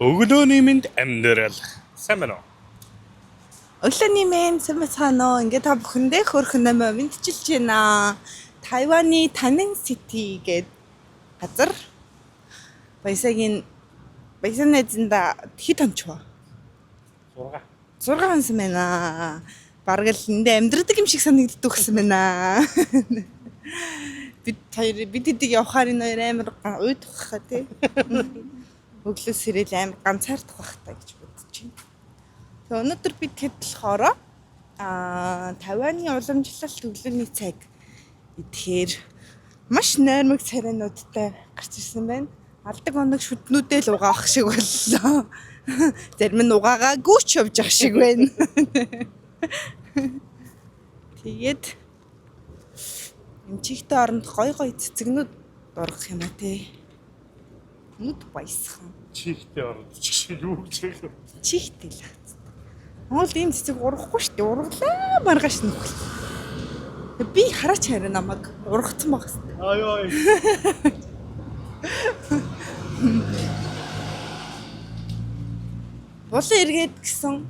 Өглөөний минь амьдрал. Сайн байна уу? Өглөөний минь самцаано ингээд та бүхэндээ хөрхөн нэмэ мэдчилж байна. Тайваны Танин Сити гээд газар Баясагийн эзэнда хэд онцгой? 6 онсон байна. Бараг л эндээ амьдрдаг юм шиг санагддаг гэсэн байна. Бид эдийг явахаар энэ хоёр амар уйдах хаа тий. Өглөө сэрэл амар ганцаардах байх та гэж бодож байна. Тэгээ өнөөдөр бид хэд болохоор Тайваны уламжлалт өглөөний цаг идэхээр маш нойрмог царайнуудтай гарч ирсэн байна. Алдаг оног шүднүүдээ л угаах шиг боллоо. Зарим нь угаагаагүй ч явж ах шиг байна. Тэгээд эмчигтэй оронд гой цэцэгнүүд ургах юм а тий. Нүд баясхан. Чихтэй ороод чих юу гэж вэ? Чихтэй л хацдаг. Монгол ийм цэцэг ургахгүй шүү дээ. Урглаа маргааш нөхөл. Би хараач хараа намайг ургацсан байх хэвээр. Ай. Булан эргээд гисэн.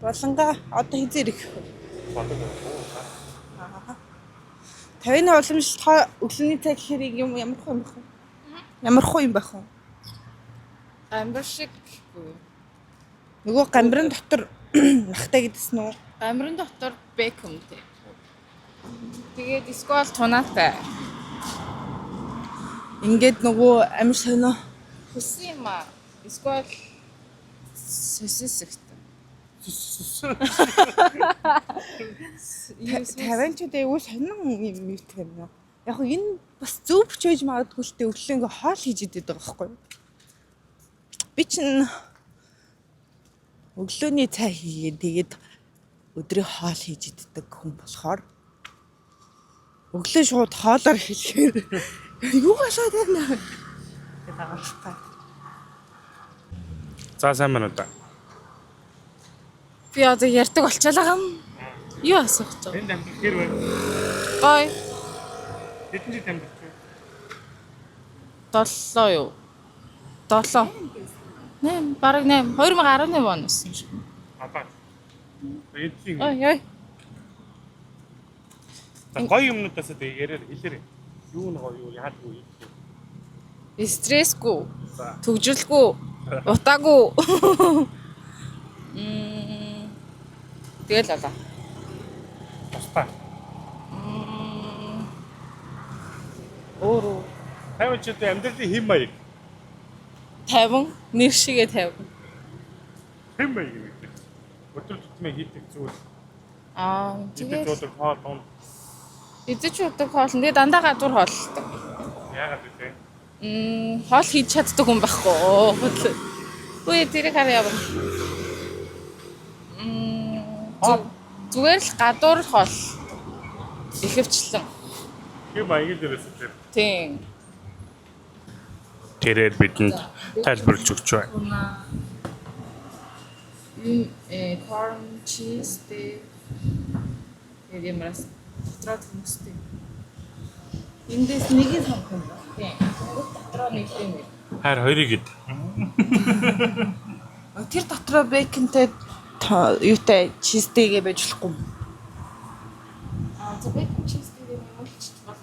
Болонгаа одоо хизээ ирэх вэ? Тавины уламжлалт өглөөний цаг хэрэг юм ямар хөө юм бэ? Ямар хөө юм бэ? Гамбар шиг Нөгөө гамбарын дотор нахтай гэдсэн үү? гамбарын дотор бэконтэй. Тэгээд сквал тунатай. Ингээд нөгөө амир сонио. Хүссэн юм аа. Сквал сэсэсэгт. Тавинчууд аягүй сонин юм мют юм. Яг хөө энэ бас зөв хүчээж магадгүй л дээ өглөө ингээ хоол хийж идэт байгаа байхгүй юу? Би чинь өглөөний цай хийгээд тэгээд өдрийн хоол хийж иддэг хүн болохоор өглөө шууд хоолоор хэлэхээр юу болоод байна гэдэг агаартай. За сайн байна уу та? Би одоо ярьдаг болчихлоо гам. Юу асуух вэ? Энд амьдрал хэр вэ? Гой. Хэдэн жил амьдрал вэ? 7 юу? 7. 8 бараг 8 2018 оноос юм шиг. Апаа. Эдийн. Ой. Гоё юмнуудаас яриа хэлээрэй. Юу нэг юу яадгүй юм. Стрессгүй. Төгжрөлгүй. Утаагүй. Тэгэл алаа. Бастаа. Өөрөө Тавчид амьдралын хэм маяг. 50 нэр шигээ 50. Хэм маяг юм. Өдөр тутмын хийдэг зүйл. Тэгээд Өдөр хоол донд эзэж удаг хоол нь дандаа гадуур хооллдог. яагаад вэ? Хоол хийж чаддаг хүн байхгүй. Үгүй тэрийг хараа явна. Зүгээр л гадуур хоол ихэвчлэн. Хэм маяг л ерөөсөө тэр. Тийм. Тэрээр бидэнд тайлбарлаж өгч байна. Corn cheese тэгээд ямараас дотроо хүмүүстэй. Эндээс нэг нь сонгох юм байна. Тийм. Дотроо нэг юм. Хайр хоёрыг ид. Тэр дотроо бэконтэй юутай чизтэйгээ байж болохгүй. За бэкон cheese гэдэг юм уу ч бол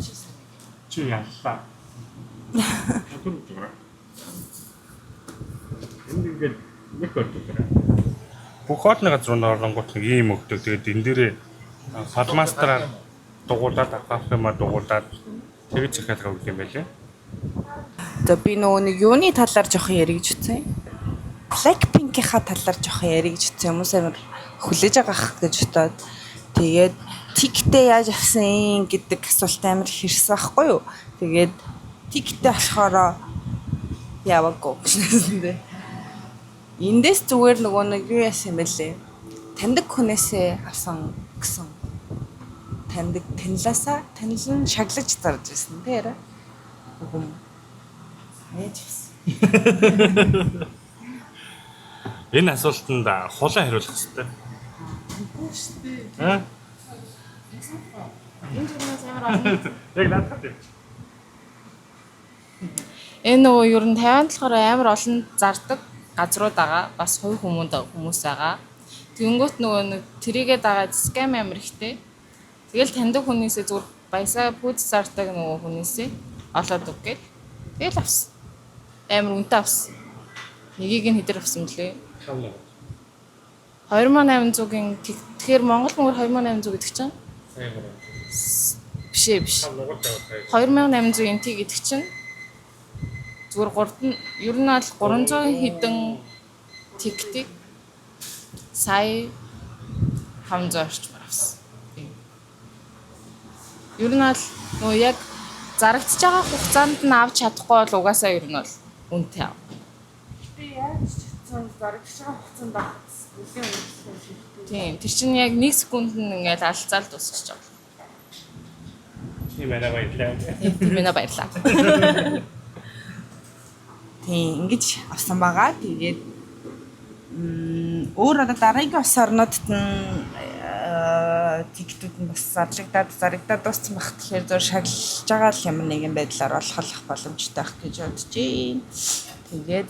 cheese. Чи яллаа. Өдөр өдөр. Энд ингээд нэг өдөр. Бүх хоолны газар руу оронгууд нэг ийм өгдөг. Тэгээд энэ дээрээ салмастраар дугуулад авах юмаа дугуулад тэгж захиалга өгөх юм байлээ. За би нөгөө нэг юуны талаар жоохон яригч утсан. Blackpink-ийнхаа талаар жоохон яригч утсан хүмүүс амар хүлээж байгаах гэж бодоод тэгээд TikTok яаж авсан гэдэг асуулт амар хэрсэн байхгүй юу? Тэгээд TikTok болохоор яваагүй гэжсэн. Эндээс зүгээр нөгөө нэг юу яасан юм бэлээ. Таньдаг хүнээсээ авсан гэсэн. Танилан шаглаж зарж байсан тийм. Үгүй. Ээжс. Энэ асуултанд хулаа хариулах хэрэгтэй. Үгүй шүү дээ. Энэ журнаас ямар аа. Яг надад юм. Энэ нөгөө ер нь Тайванд болохоор амар олон зардаг газрууд байгаа. Бас хувь хүмүүс байгаа. Тэнгүүт нөгөө нэг тэрийгээ дагаад скам амар ихтэй. Тэгэл таньдаг хүнээсээ зүгээр баясаа пүүз зардаг нөгөө хүнээсээ олоод өггээд тэгэл авсан. Амар үнэтэй авсан. Нэгийг нь хэдэр авсан блэ? 2800-ийн тэгэхээр Монгол мөнгөөр 2800 гэдэг чинь биш. 2800 NT гэдэг чинь зүгээр 3 ер нь бол 300 хэдэн тиктик сая 500 орчмаар авсан. Ер нь бол нөгөө яг зарагдчихж байгаа хугацаанд нь авч чадахгүй бол угаасаа ер нь бол үнэтэй ав. Би яаж ч цаан зарагдаж байгаа хугацаанд авах үлийн үнэлсэн шилдэг. Тийм. Тэр чинь яг 1 секунд нь ингээд алцаал дуусчих жоо. Тийм баярлалаа. Тийм баярлаа. Тийм ингэж авсан байгаа. Тэгээд өөр одоо дараагийн ус орнуудад нь тиктүүд нь бас зарагдаад дууссан баг. Тэгэхээр зур шагналж байгаа л ямар нэгэн байдлаар олох боломжтой байх гэж бодож байна. Тэгээд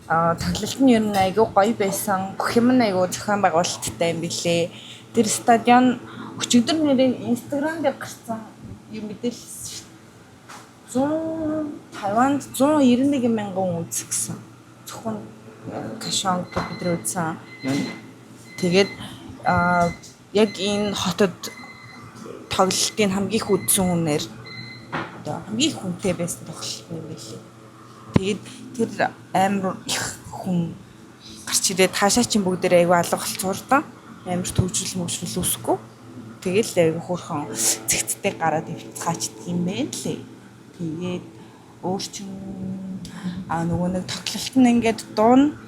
тоглолт нь ер нь айгүй гоё байсан. Бүх юм нь айгүй зохион байгуулалттай юм билээ. Тэр стадион өчигдөр нэрийн Instagram дээр гарсан юм мэдээлсэн шүү дээ. Тайванд 191 мянган үз гэсэн. Зөвхөн кашонг бид үзсэн юм. Тэгээд яг энэ хотод тоглолтын хамгийн их үзсэн хүнээр одоо хамгийн их хүнтэй байсан тоглолт юм билээ. Тэгээд тэр амар их хүн гарч ирээд хаашаа чинь бүгдээ айгүй алга болцуурдаа амар төвжрэл үсэхгүй. Тэгэл айгүй хөөрхөн цэгцтэй гараад ивцгаачдаг юм байна лээ. Тэгээд өөр чинь нөгөө нэг тоглолт нь ингээд дуун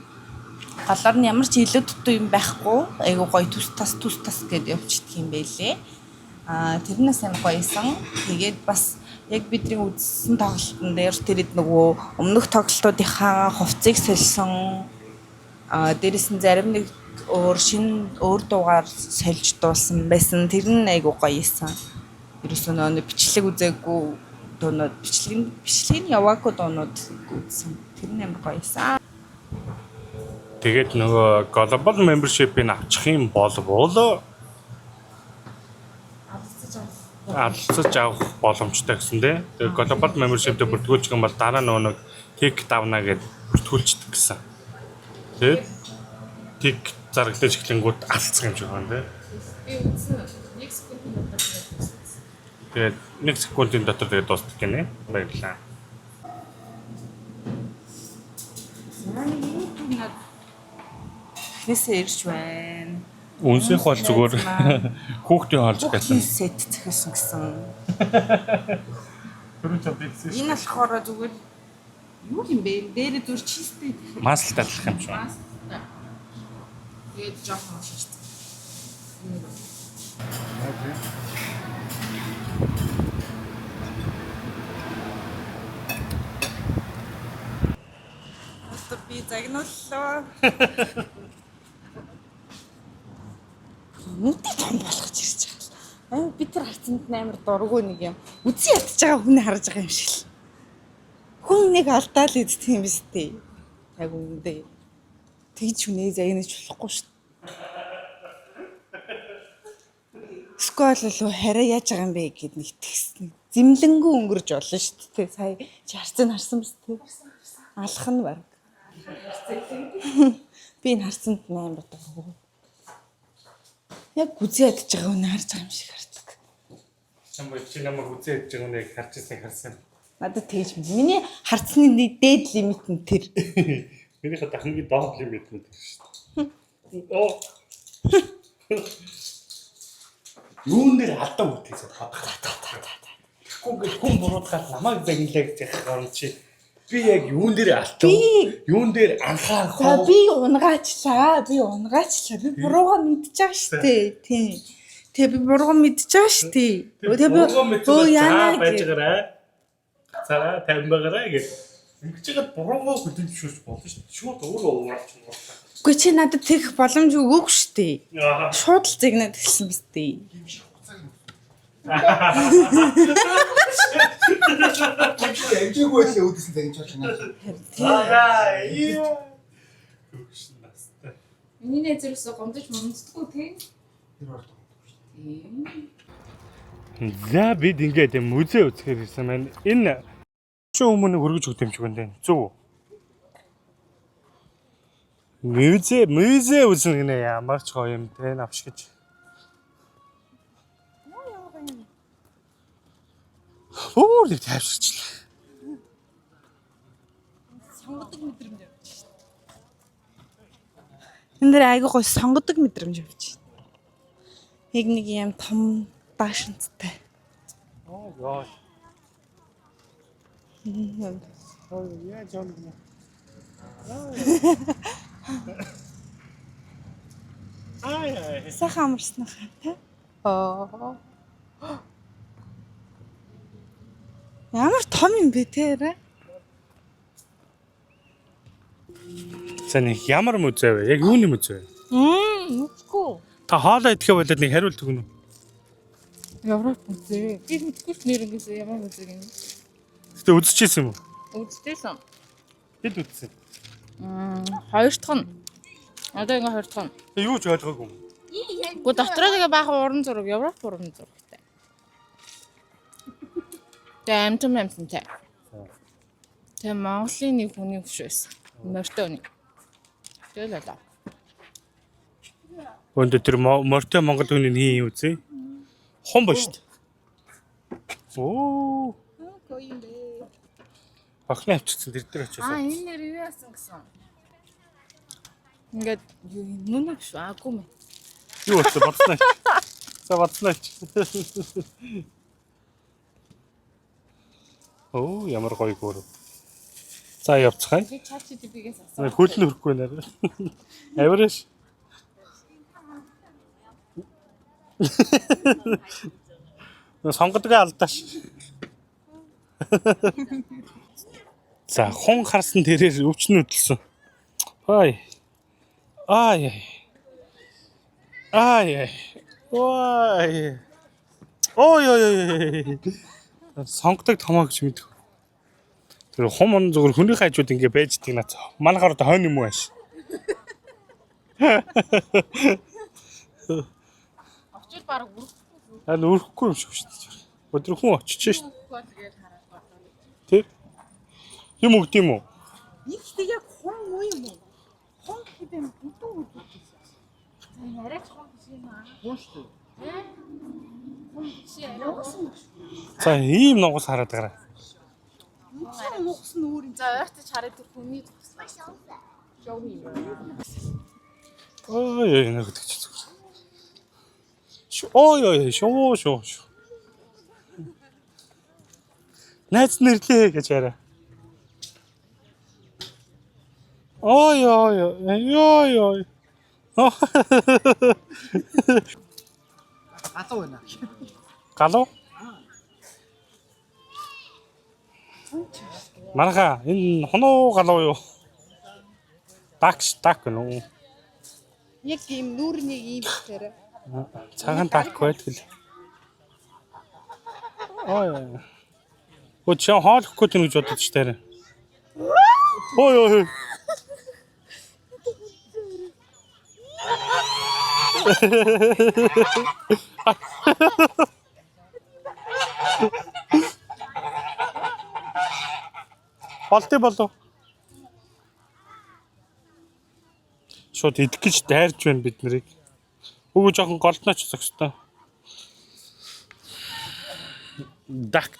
галаар нь ямар ч илүү дутуу юм байхгүй. Айгүй гоё түс тас гэдээ явчихдаг юм байлээ. Тэрнээс амар гоёсэн. Тэгээд бас яг бидний үзсэн тоглолтын дээр тэрэд нөгөө өмнөх тоглолтуудынхаа хувцсыг солисон дээрэс нь зарим нэг өөр дуугаар сольж дуулсан байсан. Тэр нь айгүй гоё исэн. Ерөөсөө нөгөө бичлэг үзээгүй дуунууд бичлэгийн яваагүй дуунууд үзсэн. Тэр нь амар гоё исэн. Тэгээд нөгөө global membership-ийг авчих юм болвол алцаж авах боломжтой гэсэн дээ. Тэгээд global membership-тэй бүртгүүлчих юм бол дараа нөгөө тик давна гэд бүртгүүлчихдэг гэсэн. Тэгээд тик зарагдаж эхлэнгүүт алцах юм шиг байна тий. Би үзсэн 1 секундын дотор тэгээд 1 секундын дотор тэгээд дуустдаг гинэ. Баярлалаа. Эхнээсээ ирж байна. Үнсэх бол зүгээр хүүхдийн хоолж гэсэн. Сет захиалсан гэсэн. Түрүү ч бэлсэн. Энэ болохоор зүгээр юу юм бэ? Дээрээ зүр чисттэй. Масл татлах юм шиг. тэгээд жоохон шишсэн. Одоо би загнууллаа. Нүдтэй том болгож ирж байгаа. Би тэр харцанд амар дургүй нэг юм. Үзэн ятж байгаа хүнийг харж байгаа юм шиг л. Хүн нэг алдаа л идэх юм биз дээ. Яг үндэ. Тэгж хүнээ загнаж болохгүй шүү дээ. Скол л хараа яаж байгаа юм бэ гэд нэг тэгс зэмлэнгүү өнгөрж болно шүү дээ. Сая чи харсан биз дээ. Алах нь баг. Би энэ харцанд амар дургүй. Яг үзээ ядж байгаа үнэ харж байгаа юм шиг хардаг. Чамбай чи намайг үзээ ядж байгаа үнэ харж ирсэн харсан. Надад тэгж юм. Миний харцны дээд лимит нь тэр. Миний хад хамгийн доод лимит нь тэр шүү дээ. Оо. Юун дээр алдаа үтээс бодох. Хүн буруудахад намайг загналаа гэж яхаар юм чи. Би яг юун дээр алдаа. Юун дээр анхаарах уу? Би унгаачлаа. Би буруугаа мэдчихэж шүү дээ. Тийм. Тэг би буруугаа мэдчихэж шүү дээ. Тэг би яана байж байгаарай. Цараа тамбагараа гэж. Ингэж яагаад буруугаа хөдөлж шүүж болно шүү дээ. Шууд өөрөө уураач юм байна. Үгүй чи надад тэгэх боломж өгөөг шүү дээ. Шууд л зэгнээд хэлсэн биз дээ. Амжаагүй л өөдөөсөн загинж болж байна. Хөвгшин настай. Миний нээзэрээс гомдож мунцдаггүй тий. Тэр бол За бид ингээд музей үзэхээр ирсэн байна. Энэ шоу өмнө хөргөж өгд юм шиг байна. Зүг. Музей үзэн гинэ ямар ч гоё юм те навш гэж. Өөр л тайвширчлаа. Сонгодог мэдрэмж авч шин. Энд дээр айгүй гоё сонгодог мэдрэмж авч шин. Нэг юм том даашинцтай. Оо яа. Оо яа жон. Ай. Сайхан амарсан хаа тий. Оо. Ямар том юм бэ те арай? Саний ямар музей вэ? Яг юуны музей вэ? Үгүй. Та хоолоо идэхэ болоод нэг хариулт өгнө үү? Европ музей. Би мэдгүй ч нэрнээс ямар музей юм. Гэтэ үзчихсэн юм уу? Үзтээсэн. Хэд үзсэн? Хоёр дахь нь. Одоо ингээ хоёр дахь нь. Тэг юу ч ойлгоогүй юм. Гэхдээ дотроо тэгээ баахан уран зураг, Европ уран зурагтай. Тэгээ амттай. Тэгээ Монголын нэг хүний хөш байсан. Морьтоны. Тэгэл алаа. Өндөр тэр морьтой Монгол хүний хин үзээ. Хон ба штт. Оо. Гоё юм бэ. Охны авчихсан тэр дээр очиж. Энэ нэр юу яасан гэсэн. Ингээд нүнэ биш аагүй мэ. Юу болсон бодсноо. За бодсноо. Оо ямар гоё гөр. За явцгаая. Би чат GTP-гээс асуусан. Хөл нь хөрөхгүй нэр. Авираш. Сонгодгоо алдааш. За хон харсан тэрээр өвчнө хөдөлсөн. Ой. Ай. Ай. Ой. Ой. Сонгодог томоо гэж мэдв. Тэр хумон зүгээр хүний хажууд ингэ байж дий наа. Манайхаар одоо хойно юм уу ааш. Очил баг үрэх. Аа нүрэхгүй юм шиг шүү дээ. Өдөр хүн очиж шүү. Тэгээд хараад байна. Тэг. Юм өгд юм уу? Нэг ихтэй яг хон уу юм уу? Хон гэдэг юм бүдүүн үү? Яриач хон биш юм аа. Хөө шүү. Хон биш яриа. За ийм нугас хараад байгаа. Үнэн нугас нь өөр юм. За ойртож хараад тэр хүний зогслоо. Show me. Ой нэг гэдэг чи зүгээр. Ой шоо. Найз нэрлээ гэж яриа. Ой. Галуу байна. Галуу? Манаха энэ хоноо галуу юу? Дак гэнэ. Яг ийм нүүрний ийм битээр. Цагаан дак байдаг л. Ой. Өчөө хоолохгүй тийм гэж бодож штэ. Ой. болов. Шууд идэх гэж дайрж байна бид нарыг. Өгөө жоохон голднооч зогстой. Дак.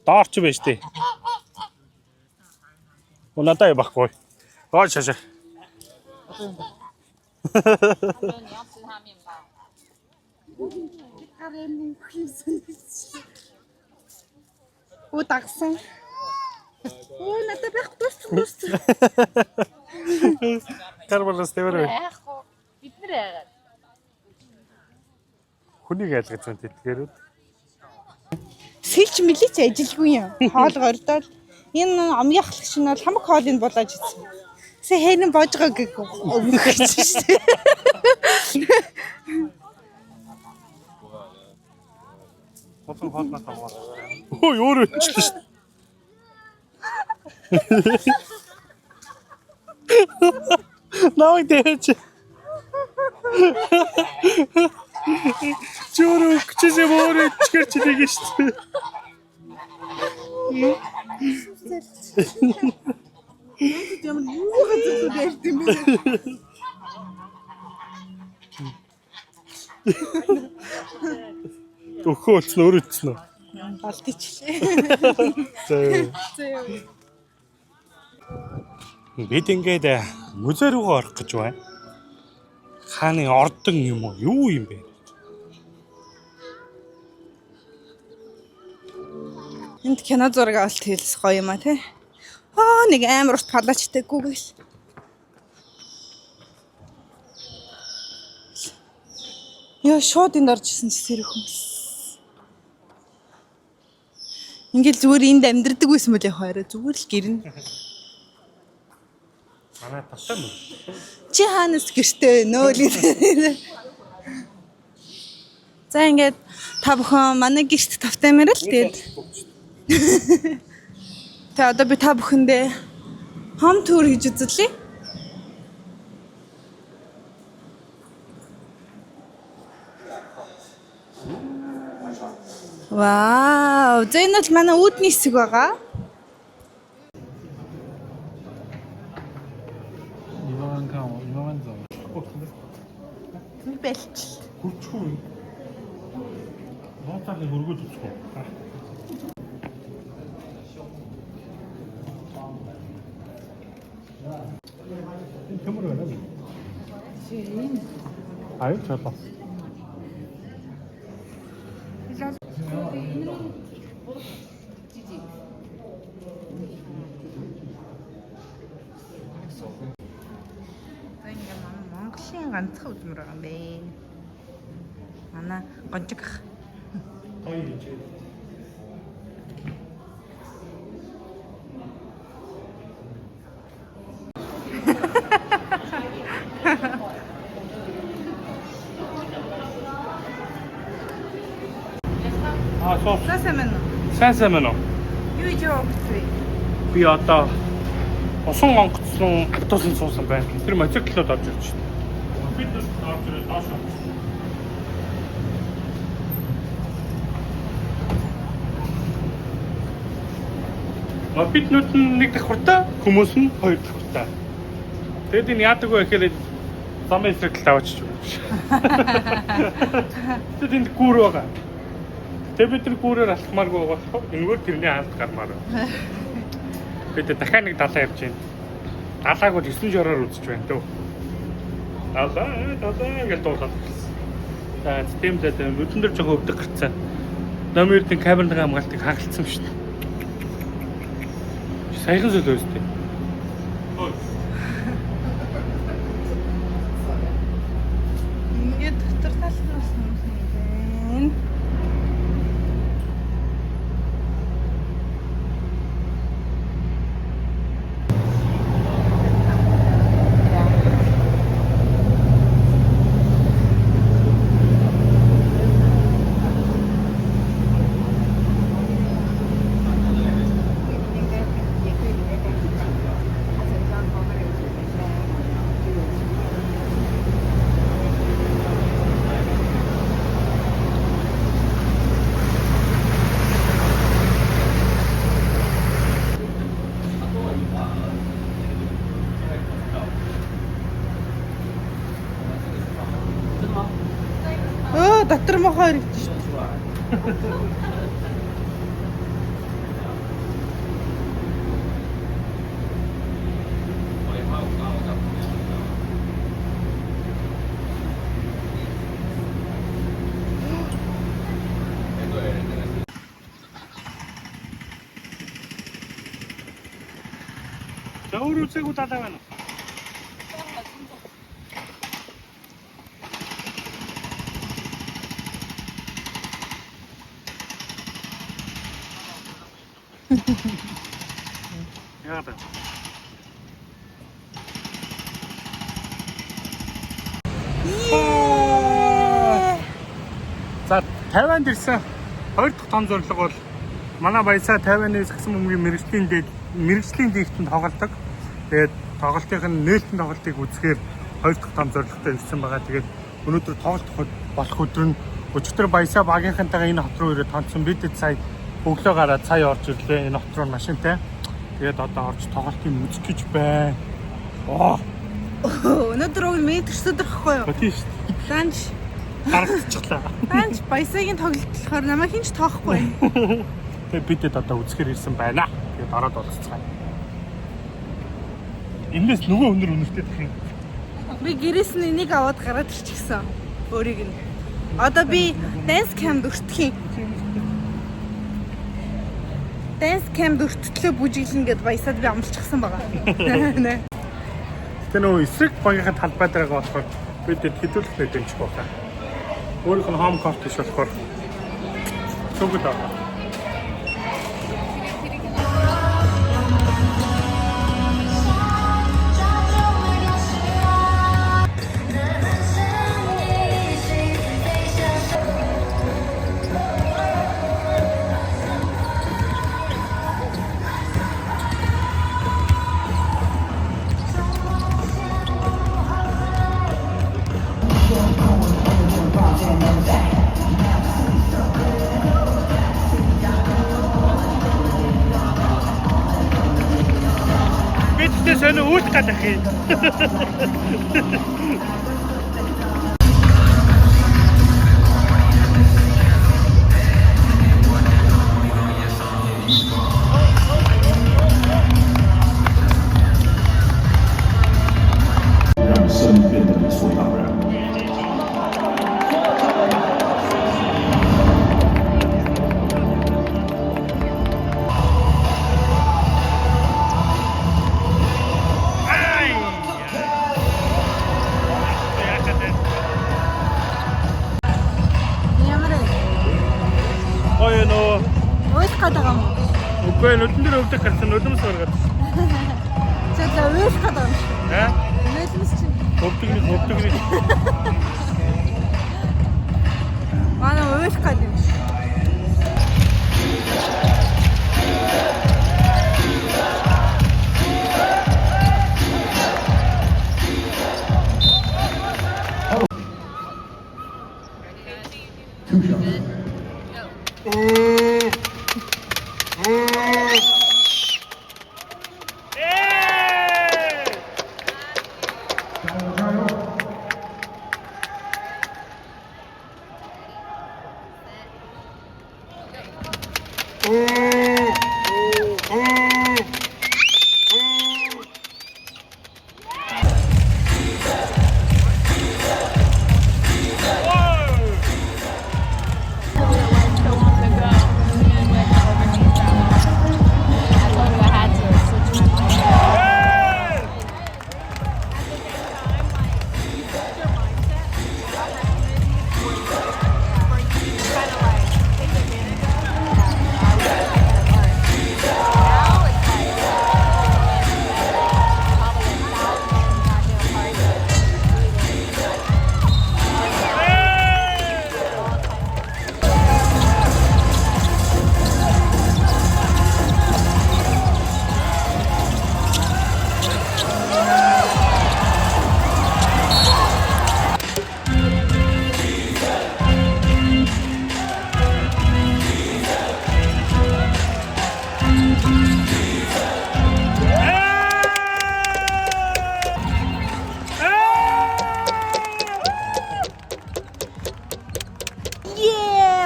Даарч байж тээ. Унаатай байхгүй. Ой шашаа. Оо дагсан. Оо надад байхгүй дуусч. Карболос тэмэр. Яахгүй. Бид нэр яагаад. Хүнийг айлгаж байна тэтгээрүүд. сэлж мэлээч ажилгүй юм. Хоол гордоод энэ амгийн ахлагч нь бол хамаг хоолыг булааж идсэн. Сэ хэрэн божгоо гэх өгөх гэж шүү дээ. Хоцон хоолноо таваа. Ой өөрөө ичсэн шүү. Наваг дээч. Чөрөө чисэн өөрөө ичгэр чилэг шүү. Ямар юу хэзээ ярьд юм бэ? Өхөө олцсон өөрөө ичсэн үү? Балтичлээ. За. Бид ингээд музей руугаа орох гэж байна. Хааны ордон юм уу? Юу юм бэ? Энд кино зураг авалт хийлс гоё юм а тий. Нэг амар урт палачтай Google. Яа шууд энд орж исэн чи сэрэх хүмүүс. Ингээл зүгээр энд амьдрдаг байсан бол яг хараа зүгээр л гэрнэ. Манай тасаа мөн. Чи хаанаас гэртээ нөө л. За ингээд та бүхэн манай гэрт тавтаймаар л тэгээд. Та одоо би та бүхэндээ хом тур хийж үзлээ. Вау, энэ л манай үүдний хэсэг байгаа. 이거만 좀. Бэлч. 굴추. 너한테 모르고 줬어. kömür öyle mi? Hayır, çarpmaz. Монголын ганцхан үзмэр байгаа юм бэ. Манай гонжиг ах. Сос. Сайн уу? Сайн мэн үү? Юу хийж байгаа вэ? Би одоо усан онгоцсон автобусын суусан байна. Тэр мотоциклод орж ирж байна. Бид орж ирээд доош. Бид нүд нэг давхартай, хүмүүс нь хоёр давхартай. Тэгэд энэ яадаг вэ гэхээр замын эсрэг таваач юм. Тэгэд энэ гүүр байгаа. Тэг бид тэр гүүрээр алхмааргүй болохоор энэгээр тэрний хаалт гармаар байна. Бид дахиад нэг далаа явж байна. Далааг бол 9 жороор үзэж байна дөө. Далаа гэж дуулаад. За системдээ нүдэн дээр жоохон өвдөг гарцсан. Номерын камерын хамгаалтыг хагалцсан шүү дээ. Сайхан зүйл өстэй. Ингээд дотор талнаас юм байна. Дотор мохоо ирж шүү дээ. Өөр үсээгүү далаа байна. Яагаад вэ? За 50-нд ирсэн. Хоёр дахь том зорилго бол манай баясаа 50-ны сагсан бөмбөгийн мэрэгжлийн дээгтэн тоглодог. Тэгээд тоглолтын нээлтэн тоглолтыг үзэхээр хоёр дахь том зорилготой ирсэн байгаа. Тэгээд өнөөдөр тоглох болох өдөр нь өчигдөр баясаа багийнхантайгаа энэ хот руу ирээд тонцсон. Бид сая өглөө гараад сая орж ирлээ энэ хот руу машинтай. Тэгээд одоо орж тоглолтыг үзэх гэж байна. Өнөөдөр уг метр өдрөхгүй юу? Тийм шүү. Данж Харагдчихлаа. Данж баясагийн тоглолт болохоор намайг хинч тоохгүй. Тэгээд бидэд одоо үзэхээр ирсэн байна. Тэгээд ороод олцгаая. Энэс нөгөө өнөр өнөртэй тах юм. Би гэрээс нь энийг аваад гараад ирчихсэн. Өөрийг нь. Одоо би dance cam-д өртөх юм. Dance cam-д өртөлөө бүжиглэн гэд баясаад би амлчихсан байгаа. Нэ. Тэгээ нөгөө эсрэг багийнхаа талбай дээр байгаа болохоор бидэд хэдүүлэх мэдрэмж байна. Өөрийнх нь home court биш болохоор цогт байгаа. Сони үүд гадах юм. Үгүй нүдэн дээр өвдөх гэсэн нулимс гаргаад. Чөлөө уйлах гэдэг юм шиг. Нулимс чинь. Өвдөгний. Манай уйлах гэдэг юм шиг.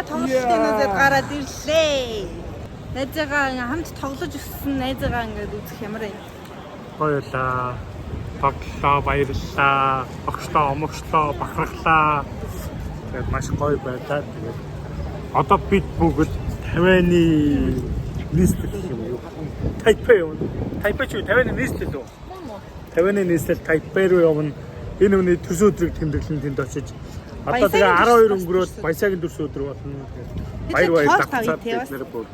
тоглолтын гараад ирлээ. Найзаагаа хамт тоглож өссөн найзаагаа ингээд үзэх ямар юм. Баярлаа. Тоглолоо, баярлалаа. Огшлоо, омогшлоо, бахархлаа. Тэгээд маш гоё байлаа. Тэгээд одоо бид бүгд 50-ны нийслэл юм юу? Тайпей юу? Тайпей ч 50-ны нийслэл үү? 50-ны нийслэл Тайпей руу явна. Энэ хүний төрс өдрийг тэмдэглэн тэнд очиж одоо тэгээ 12 өнгөрөөд баясагийн төрс өдөр болно. Баяр баяр татцаад бид нэр бүр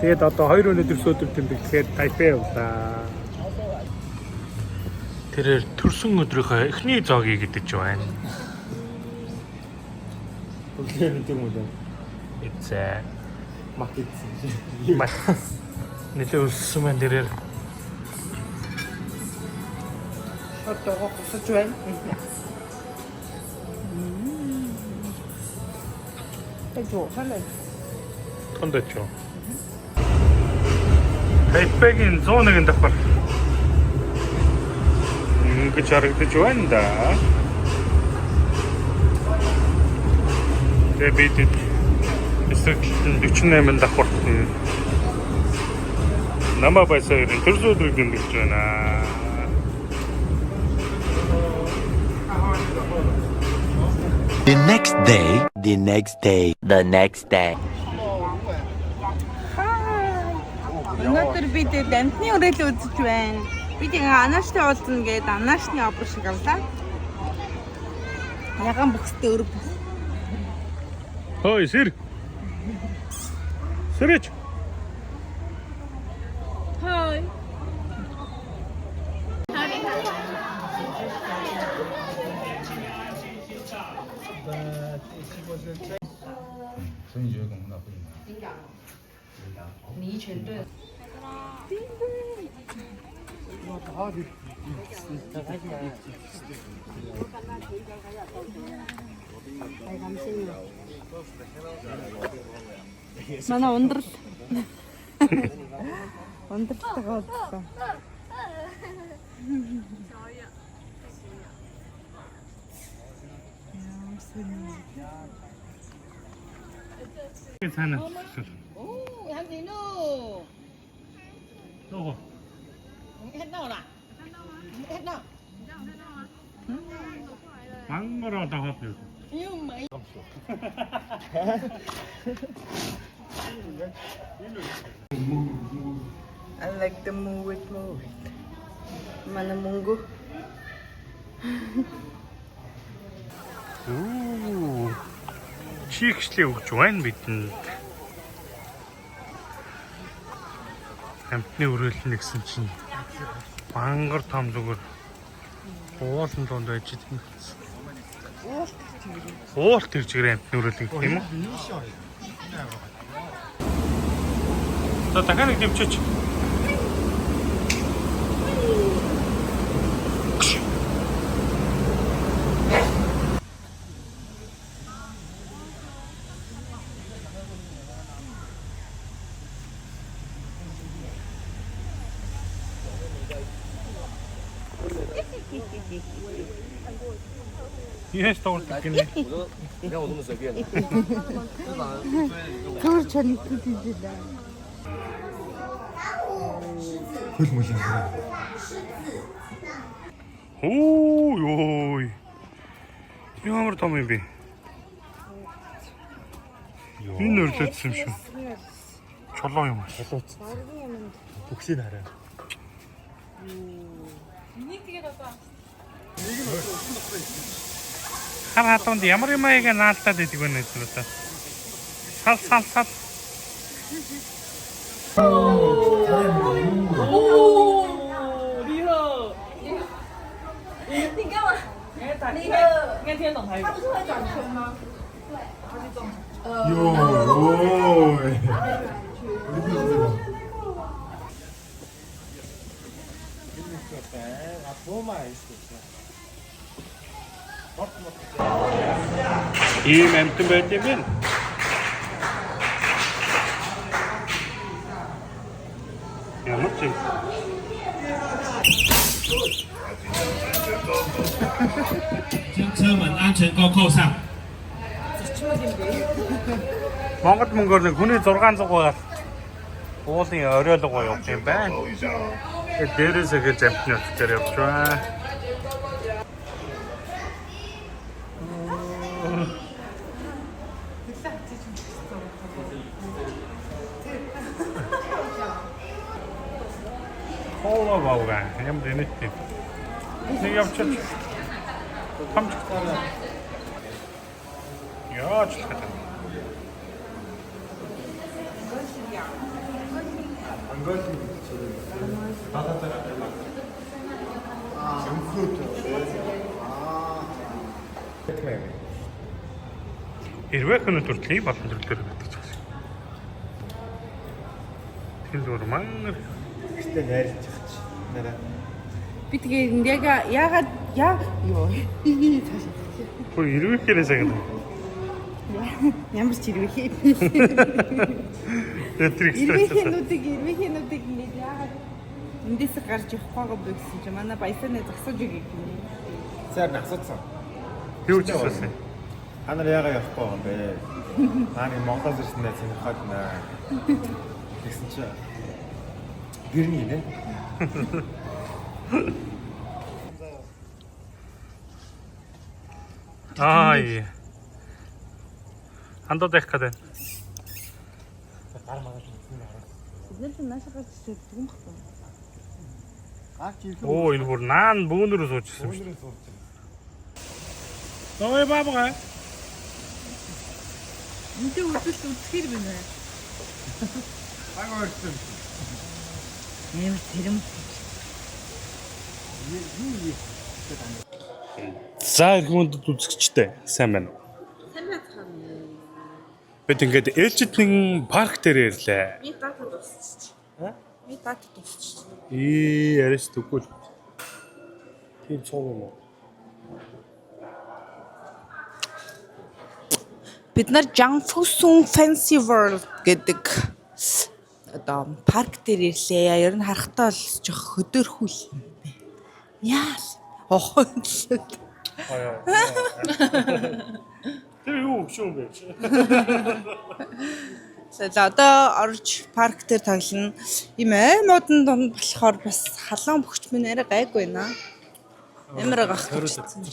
Тэгээд одоо 2 өнөөдөр сөөдөр тэмдэглэхээр Тайпей явлаа. Тэрээр төрсөн өдрийнхөө эхний зоогийг идэж байна. Өглөө нэг юм уу? Эцээ. Нэлээд өссөн байна тэрээр. Одоо госож байна. Тэжоо халаа. Тондоч. Тайпейгийн 101 давхар. Ингэж харагдаж байна да. Тэгээд бид эсвэл 48 давхар намаа байсаар төрсөн өдрийг дэмжиж байна. The next day. Өнөөдөр бид дамтны өрөөл үзэж байна. Бид анааштай уулзна гээд анаашны обр шиг авлаа. Яган бүхстэй өрөв. Хой сэр. Сэрэж. Хай. Манай ундрал. Ундралтайгаа уулзсан. Цаана. Ủa, làm gì nữa? Đâu? Không hết đâu là? Không hết đâu. 망고라고 하고요. Nhưng mày I like the move it. Mana munggo. Оо. Чигшлээ өгч байна бидэнд. Амтны өрөөлнө гэсэн чинь мангар том зүгээр уулын донд байж байгаа юм. Уулт тэр чигээр амтны өрөөлнө гэх юм уу? За дахиад нэг дэмчээч. Yes, told me. Турчан идэлээ. Хөл мөл юм. Оо ёо. Ямар том юм бэ? Энэ өрлөдсөн юм шүү. Чулуу юм. Чулууц. Бүксийг хараа. Хараа тонд ямар юм аяга наалтаад идэг вэ нэ та. Сал. Ийм амтан байт юм бэ? Ямар ч юм.车门安全钩扣上。 Монгол мөнгөөр нэг хүний 600 гуйгаар уулын оройлогоо явуулсан юм байна. Тэгээд дээрээсээ гэж амтны утгаар явж байна. Кола бауга юм дэнэт. Нэг явчих. Хамч. Яач гэдэг. Хэрвээ хүн төрлийн болон төрлөөр байдаг ч гэсэн. Тэр дурман Гэтэ найрлаж байгаа чи. Нараа. Би тэгээ ягаад юу хөө ирвэхээрээ сайн. ямар ч ирвэхээ. Тэр Ирвэхэнүүдийг ингэж ягаад эндээс гарч явах байгаа бэ гэсэн чи манай баясааны зогсож өгье гэх юм. Сар насацсан. юу ч гэсэн. Та нар яагаад явахгүй байгаа юм бэ? Мааны Монголоос ирсэн найз нөхөд наа. Тэгсэн чи гэрний нэ. Ай. Хандаад байх гэдэг. Бид нар наашаа гарч ирдэг юм байна. Гарч ирэх Оо энэ бүр наан бөөнөрөө суучсан шүү дээ. Ой бабага. Энд үдэл үтгэхэр байна. баг орсон. Ямар тэрэм. За их хүндэд үзэгчтэй сайн байна уу? Сайн байна. Бид ингээд ээлжид нэгэн парк дээр ирлээ. Би дата дуусчих. Би дата дуусчих. Яриаш төггүй. Тийм цог юм уу? Бид нар Jangfusun Fancy World гэдэг одоо парк дээр ирлээ. Ер нь харахтаа бол жоох хөдөөрхүүл юм бэ. Яа. Тэр юу гүшүүн бэ? За одоо орж парк дээр тоглоно. Ийм аймуудын донд болохоор бас халаан бөхч минь арай гайгүй байна. Ямар гах хэрэгцсэн.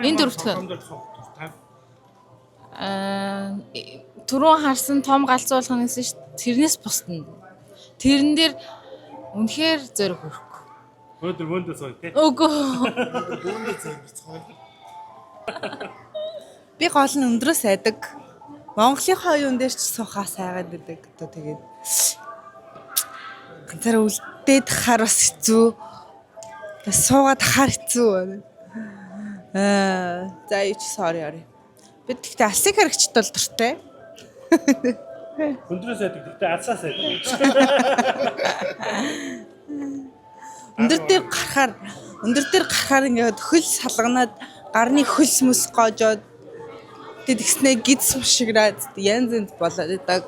Энэ дөрөвтгөө. Түрүүн харсан том галзуулгын нэсэн ш тэрнээс бусна. Тэрэн дээр үнэхээр зөрөх хөрөхгүй. Өндөр сууя тий. Үгүй. Би гол нь өндрөөс айдаг. Монголынхаа юун дээр ч суухаа сайгаад идэг. Одоо тэгээд ганцаараа үлдээд хахаар бас хэцүү. Суугаад хахаар хэцүү байна. За юу ч sorry. Бид тэгтээ алсыг харагчд бол дуртай. Өндрөөс айдаг гэхдээ алсаас айдаг. Өндөр дээр гарахаар ингээд хөл салганаад гарны хөлс мэс гоожоод тэгснээ гидс шиграад янз янз болоод идэг.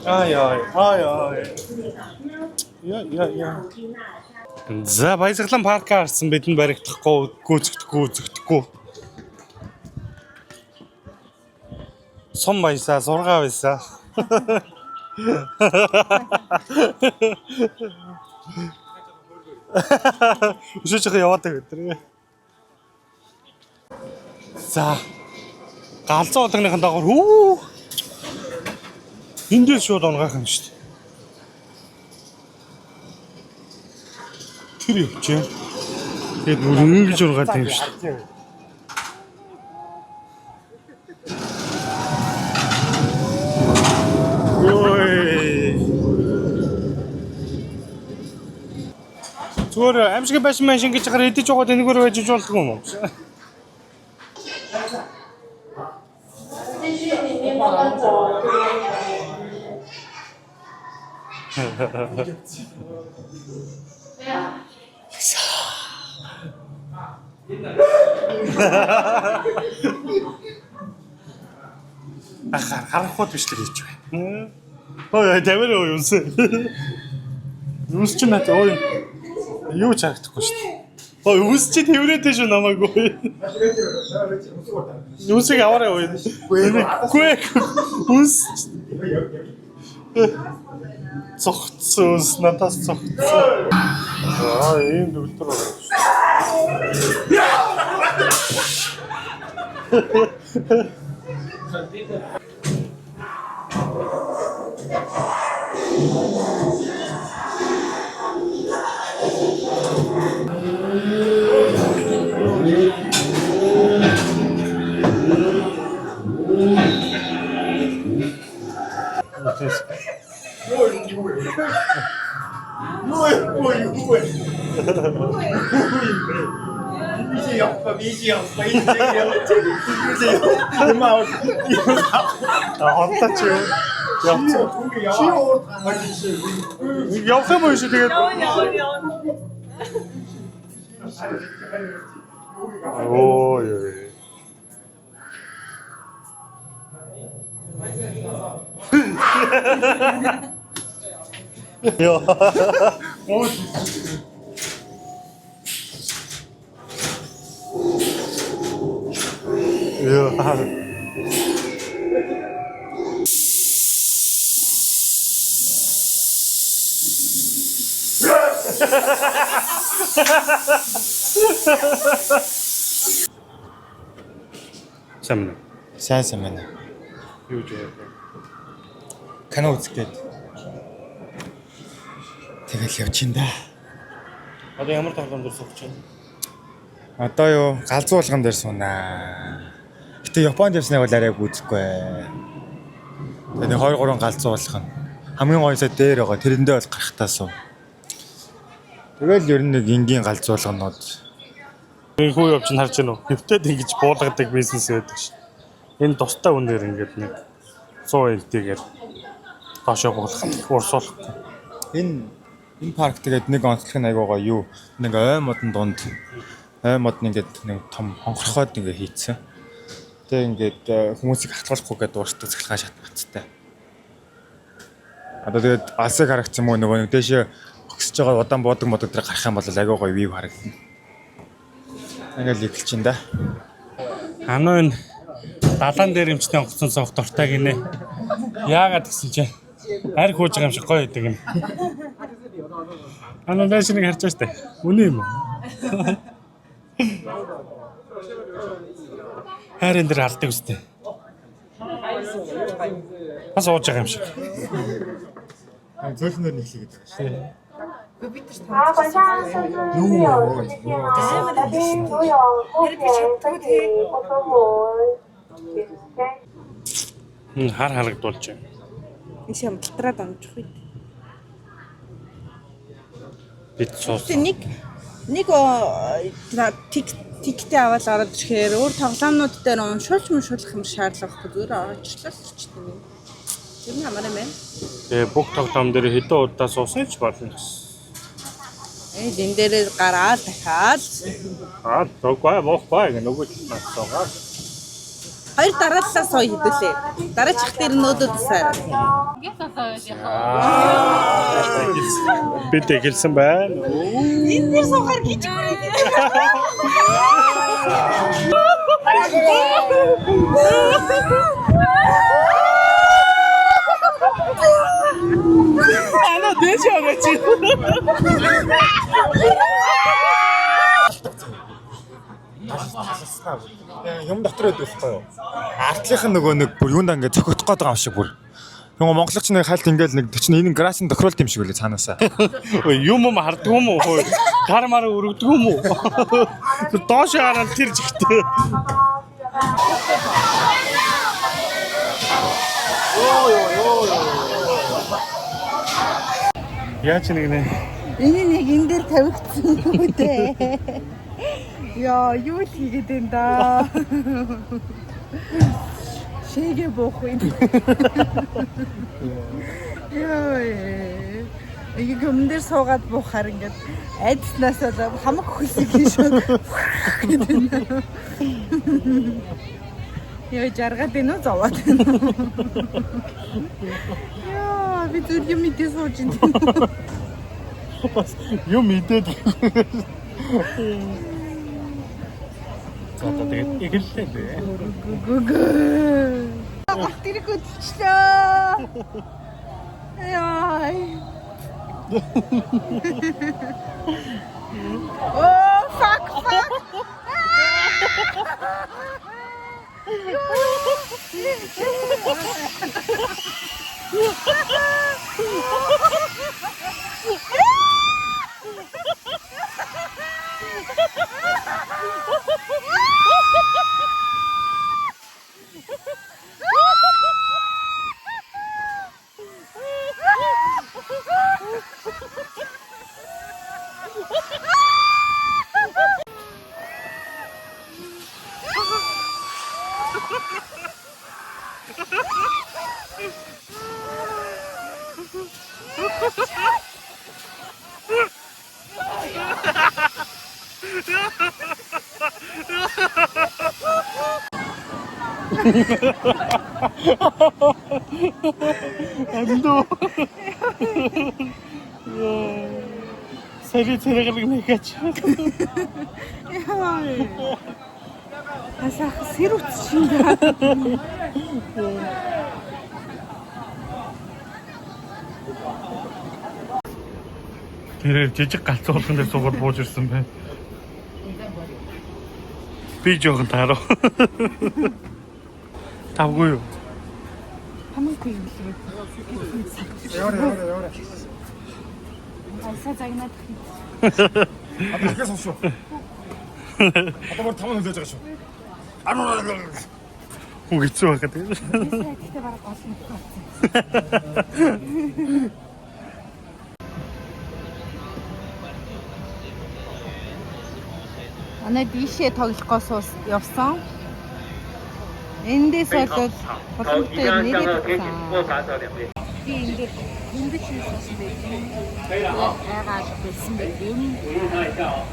Ай. Я. За баясгалан паркаа харсан бидэнд баригдахгүй, гүйцэтгэхгүй. Сум баясаа, зургаа баясаа. Өшөөж яваад байгаа. За. Галзуу болгоныхан дагавар хүү. Энд л шууд онгойх юм шүү дээ. Тэр явчаа. Тэгээд бүр ингэж ургаад юм шүү дээ. Зүгээр аимшиг байшин машин гэж хараа идэж байгаа энэгээр байж болдгоо юм уу? Харахгүй биш л гэж байна. Ой, тамир юусэн. Юус ч надад ой. Юу ч харагдахгүй шүү дээ. Ой, үс чи тэврээтэй шүү намаагүй. Юусыг аваарай ой. Гүй. Үс. Цогцос надаас цогцсон. Ийм дөлтөр байна. 이제 영밥 이제 영밥 이제 영밥 Хотлооч юу? Явах юм уу шүү тэгээд. Оо ёо. Ёо. Ёо. Самна. сайн байна. Юу жоо. Канал үзэх гээд. Тэгэл явж ин да. Одоо ямар тоглоом дээр сууж байна? Одоо юу галзуулган дээр суунаа. Гэтэ Японд явсныг бол арайг үзэхгүй. Тэгээ 2-3 галзуулган. Хамгийн гоёсоо дээр байгаа. Тэрэндээ бол гарахтаа суу. Тэгэл ер нь нэг энгийн галзуулганууд. Энэ хүү явж харж байна уу? Хөвтөд ингэж буулгадаг бизнес байдаг ш. Энэ тустай үнээр ингэж нэг 100 элтэйгээр доошоо буулгах, урсуулахгүй. Энэ парк тэгээд нэг онцлог нь айгуугаа юу нэг ой модон дунд ой мод ингээд нэг том хонхорхоод ингээ хийцэн. Тэгээ ингээд хүмүүсийг хатгалахгүй гэдэг дуурчдаг цахилгаан шат баттай. Одоо тэгээд алсыг харагцсан мөн нөгөө нэг дэшээ огсож байгаа удаан буудаг мод дээр гарах юм бол айгуугаа вив харагдана. Ингээл ихэлж ин да. Анаа энэ далаан дээр юмчтай онгоцсон цогт дуртай гинэ. Яагаад гэсэн чинь арх хууж байгаа юм шиг гоё идэг юм. Анаа дэш нэг харж штэ. Үнэ юм уу? Харин дээр алдаг үстэй. Бас ууж байгаа юм шиг. Зөөлхнөр нэг хийгээд байгаа шүү. Хар харагдуулж байна. Энэ шамтлтраад онцох үед. Бид суус. Нэг тиктэй аваад ороод ирэхээр өөр тоглоомнууд дээр уншуулж юм шаардлагагүй зүгээр орчлоо ч гэдэг юм. Тэр нь амар юм байна. Тэгээ бүх тоглоом дээр хэдэн удаа суусан ч болно гэсэн. Энэ дээрээ гараад дахиад Тоггүй мохгүй гэх нөгөө ч насаагаа. хоёр дарааллаа сая хэдүүлээ. Дараачих дээр нөөдөд сар. Бид эхэлсэн байна. Энэ дээр суугаар гэж хүрээ. Ана дэш яваач. Юм дотор байдаг байхгүй юу? Артлынх нь нөгөө нэг бүр юундаа ингээд зохиодох гээд байгаа юм шиг бүр. Нөгөө монголч нэг хальт ингээд нэг чинь энэ грасын тохиролт юм шиг үлээ цаанаасаа. Юм харддаг юм уу? Гар мар өргөдөг юм уу? Доош хараад тэр жигтэй. Яач нэг нэ. Энэ нэг энэ дээр тавигдсан үү дээ. Яа, юу л хийгээд энэ да. Шээгээ буух юм. Яа. Эгэ гомдэр суугаад буухаар ингээд айдснасаа хамаг хөлсөг хийшээ. Яа, жаргаад байна уу зовоод байна уу? Яа, би зүр юм идэж сууж байна. Юм идээд. За тэгээд эхэллээ дээ. Тэрийг өдчлөө. Яа. Oh, fuck. 안도. 살이 들어가는 내가지. Асаах сэр үтсчиндээ. Тэр жижиг галзуу болгон дээр суугаад бууж ирсэн байна. Би жоохон таарав. Тавгүй юу? Хамаагүй юм лээ. Яваа. Асаа загнаад. Дахиад сонсоо. Одоо бүр 5 хөлөөж байгаа шүү. Хүн хэцүү байхад тийм. Тэгтээ бараг гол юм байна. Анаа дишээ тоглохоос явсан. Эндээс бол боломжтой нэрэд байна. Би ингээд хүндэж хийсэн байсан. Яагаад байсан бэ?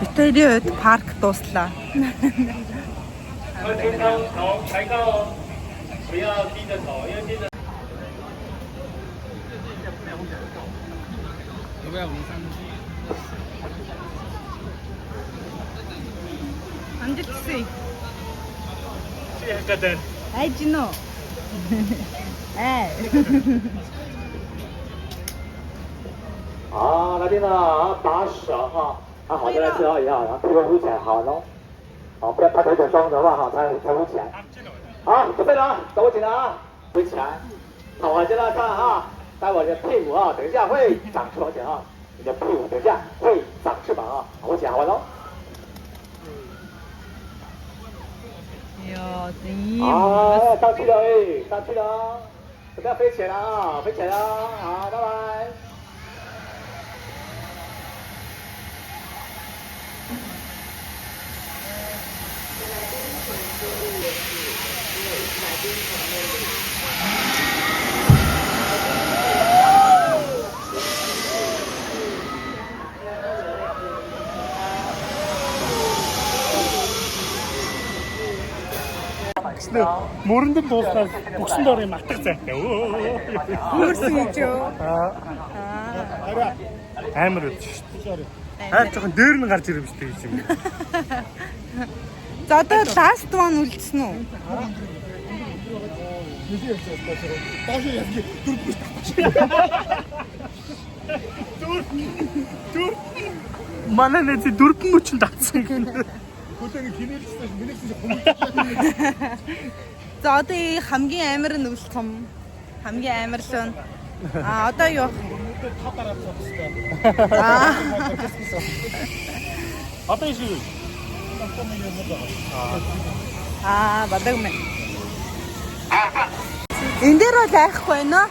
Битэрийн үед парк дууслаа. 天高头抬高哦，不要低着头，因为低着。 Амжилтсэй. 약간 Айжно.好，那边呢，80哈，好的，吃好以后，然后屁股鼓起来，好喏，好，不要把腿卷双的话，好，把腿鼓起来，好，准备了啊，手起来啊，挥起来，好，我现在看啊，待会儿你的屁股啊，等一下会长翅膀起来啊，你的屁股等一下会长翅膀啊，好，挥起来，好玩喏。 Яа, тийм. 好，上去了哎，上去了哦，准备要飞起来了啊，飞起来了，好，拜拜。 мөрөнд нь дууснаас бүксэн дор юм атгах зайтай. Хөрсөн гэж юу? Амар үз шүү дээ. Аа жоохон дээр нь гарч ирэх юм шиг юм. За одоо last one үлдсэн үү? Дүр. Манай нэг 4 татсан гэнэ. За одоо хамгийн амар нь үлдсэн. Хамгийн амар л нь. Одоо юу? Одоо ишиг. Бадаг мэн. Энд дээр бол айхгүй байна.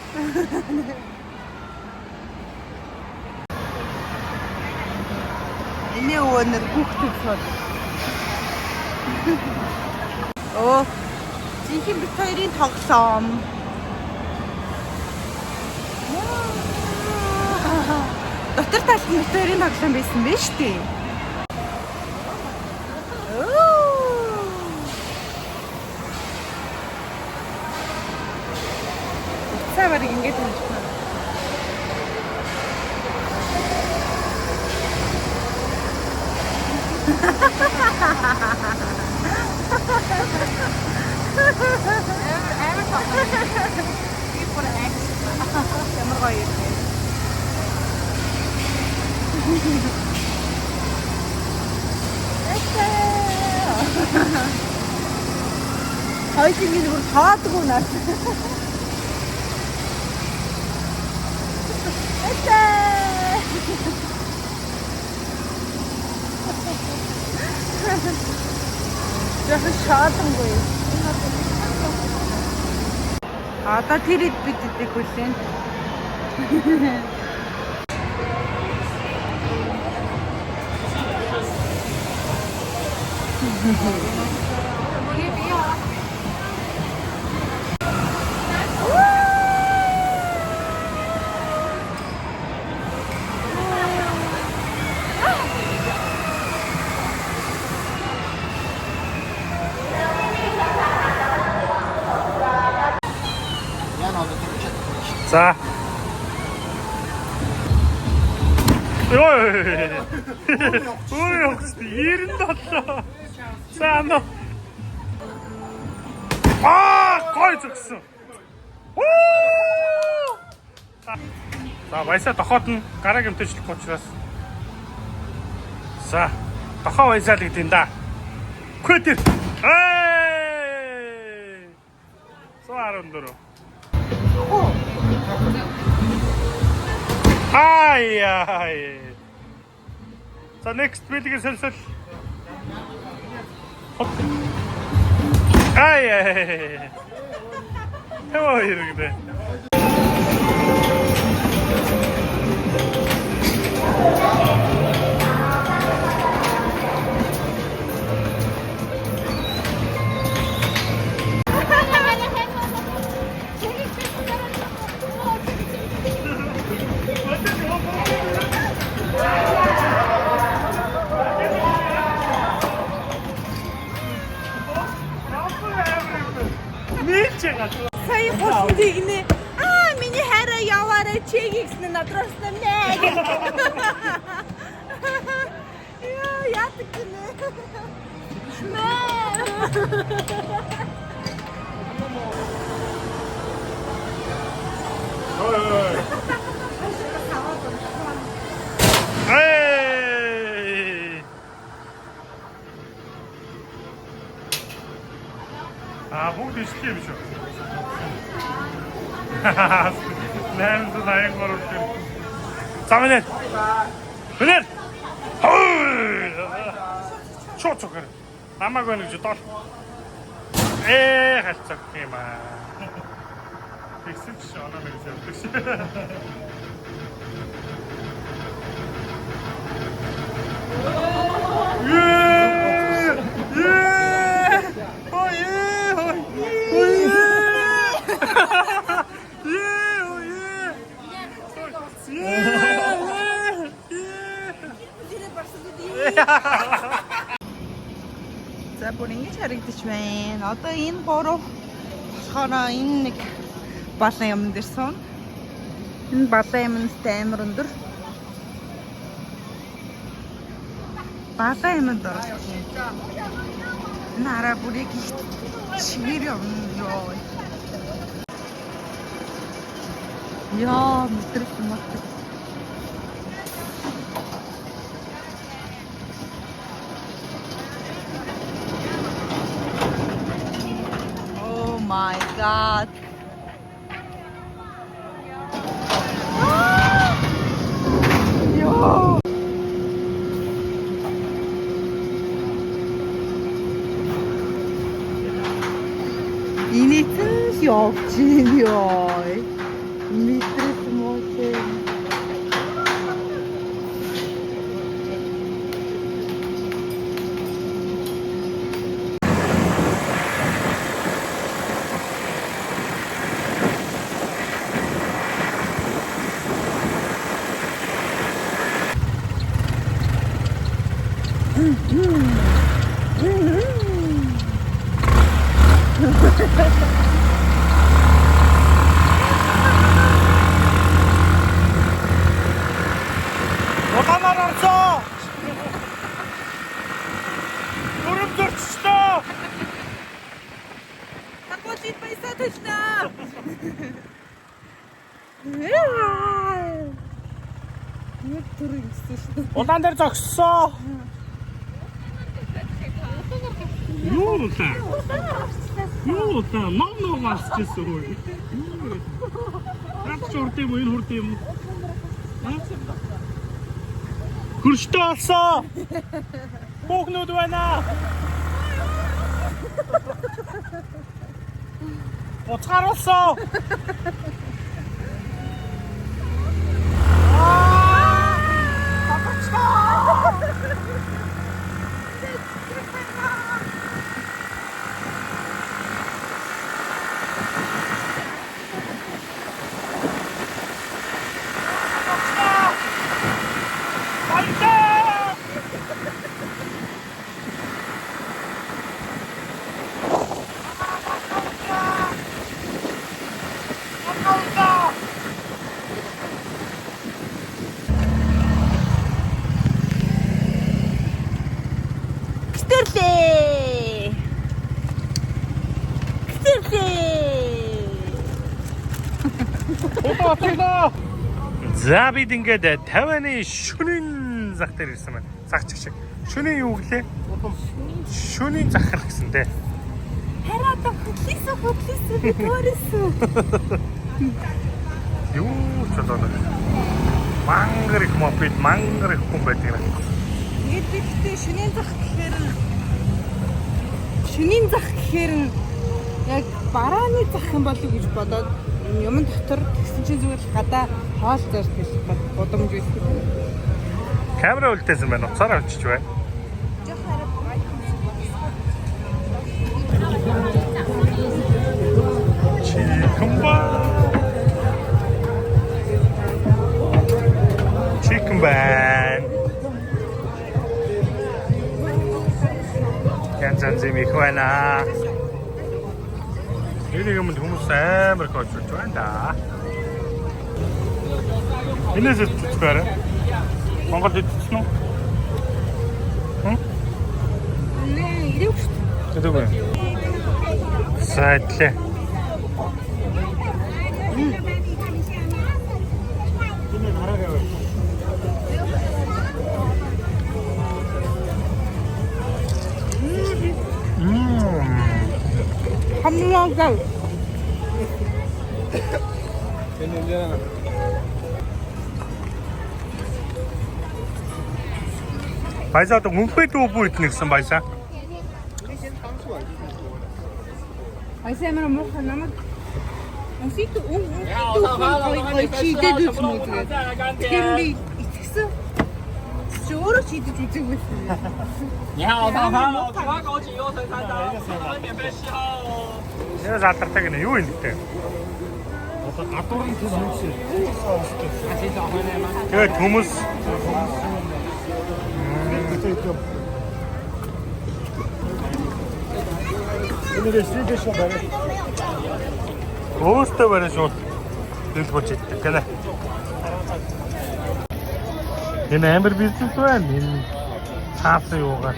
Эний өвөнөр хүүхдүүд сууд. Оо. Жинхэнэ бит хоёрын тоглоом. Дотор талд нь бит хоёрын тоглоом байсан байж тээ. Савар ингэж байна. Хойч ингэж бүр таадгүй наа. Яхаа шаардлагагүй. Одоо тэр хэд бид идэх хүлээн. За. Ой. Ой, 97. За нөө. Гой зүгсэн. За, баясаа тохоод нь гараа гэмтээчлэх учраас. За, тохоо баясаа л гэдэг юм да. Көтер. 114. Ай. За, next билгийн сэлсэл. Ай. Хөө ирэгдэ. Сая болсон дигнэ. Миний хараа яваарай чиг гэсэн надраас нэ. Яа, яадаг гинэ. Бүгд иштэй юм шүү. 880 гурав. Замэнэ. Өнөр. Чоцогэр. Намаг байна гэж дол. Хальцах юм аа. Тэгсэн чи оноо нэг зөвдөг шээ. За бүр ингэж харагдаж байна. Одоо энэ гурав болохоор энэ нэг балан юм дээр суун. Энэ балан юмтай амар өндөр. Балан юмд орох юм. Нара бүрийг чигэр юм ёо. Яа, мэтрэх юм уу? My God. Yo. Initэн явж ёо. Мэтрэх юм уу? Улаанаар орсон. Дөрөв зөрчтэй. Такочит пайса точно. Нэг төрөй гэсэн шүү. Улаан дээр зогссон. Юу та? Юу та? Мам масчихсан үү? Наад ч урд юм уу, энэ хурд юм уу? Хөрштэй болсон. Хүүхнүүд байна. Уцгааруулсан. За бид ингээд 50-ны шөнийн зах дээр ирсэн байна. Загч шиг. Шөнийн юу гэлээ? Шөнийн захар гэсэн дээ. Хараад хөтлөсөн би төрсөн. Юу ч болоо. Мангар их мопед мангар их хүн байдаг юм. Тэгээд бидтэй шөнийн зах гэхээр нь яг барааны зах юм болов уу гэж бодоод юм дотор тэгсэн чинь зүгээр л гадаа хоол зарж биш бодомж байсан. Камера үлдээсэн байна. Уцаараа очиж бай. Chicken bun. Янз их байна. Энийг юм хүмүүс амар их очиж байна да. Энэс зүтгэрэ. Монгол идсэн үү? Ирээгүй шүү дээ. Тэдэг үү? Сайтлээ. Хамлаагаа. Баясаад мөнхөд өвөө иднэсэн баясаа. Айсаа мөр мох намайг Асит ой чийдээд үзмүү тэгээд. Тэгэхээр би итгэсэн. Чи өөрөө чийдэж үзээгүй байсан. 你好，大潘，我枸杞油水3张，免费10号哦。 Нэр заалтартай гэнэ юу юм бэ? Тэгээд хүмүүс Өөртөө барай шууд дэлгүүж идэх гэнэ. Энэ амар бизнес байна. Энэ цаасан юугаар.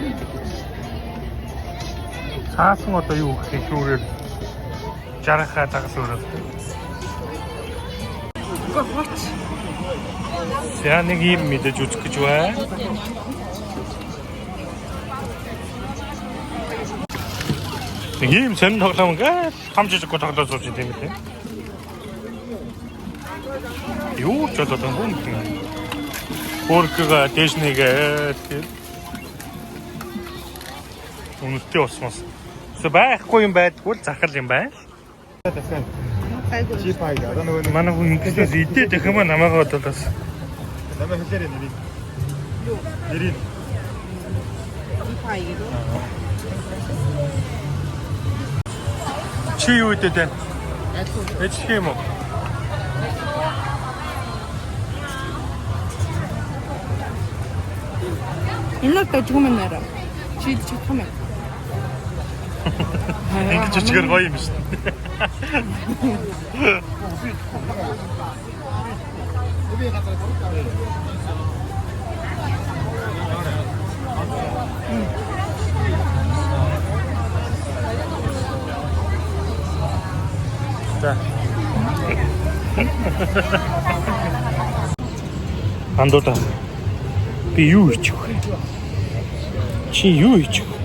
Цаасан одоо юу гэх юм шүүрээр жарахаа тагс өрөө. Гохоч. За нэг юм мэдэж үзэх гэж байна. Нэг юм сэн тоглоом гэх хамжиж тоглож сууж идэм үү? Юу ч одоо юм бэ? Бүркэга дэшнэгээ үнэтэй усмас. Байхгүй юм байдгүй л захал юм байна. Чи пай одоо нөгөө Манай хүн ингэснээс идээд их юм намайгаа бодоос. намайг хэлээрэй нэрийг. Нэрийг. Пай гэдэг. Чи юу идээд байна? Эцэг юм уу? Энэ л төгмөнөр. Чи чих юм. Ингэж чигээр гоё юм шүү дээ. За. Андуута. Би юу хийчих вэ? Чи юу хийчих вэ?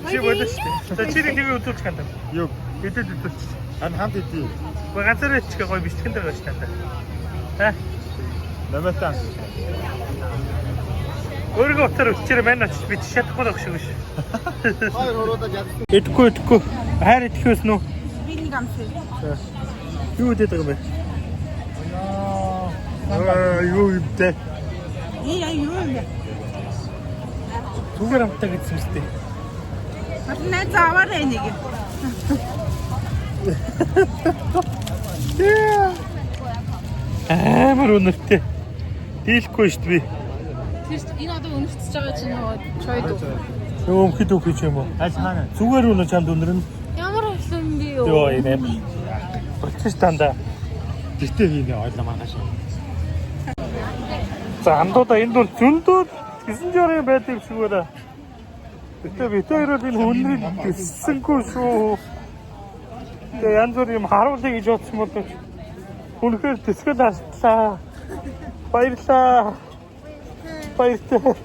Чи бодож шүү. За чи нэг үзүүлж хандаа. Юу? Идэд үзүүлж. Ань хамт идэв. Гоо ганцаар ичгээ гоё бэлтгэн дээр байж таа. Ха? Намайтай. Өөргөө утаар өчрөө маань очиж би чадахгүй байх шиг биш. Хоёр хуруудад ядсан. Идэхгүй. Хайр идэхээс нүү. Би нэг амсаа. Юу идэх юм бэ? Юу идэх? Яа юу юм бэ? Түгээр амтаа гэсэн үстэй. Батнаа заавар энийг. Амар өнөртэй. Дийлэхгүй шүү дээ би. Энэ одоо өнөртөж байгаа чинь нөгөө чойд үү? Юу өмхөд үхэж юм уу? Аль хаана? Зүгээр үнэ чамд өнөрнө. Ямар хэлсэн би юу? Йоо энэ. Процесс танда. Гэртээ хийнэ ойлоо маргааш. За андуудаа энэ дур зөндөө 9 жирийн байдаг зүгээр. Гэтэ бид хоёроо энэ хүнрийг тэссэнгүй шүү. Тэгээ янз бүр юм харуулъя гэж бодсон боловч үнэхээр тэсгэл алтлаа. Баярлаа. Баярлалаа.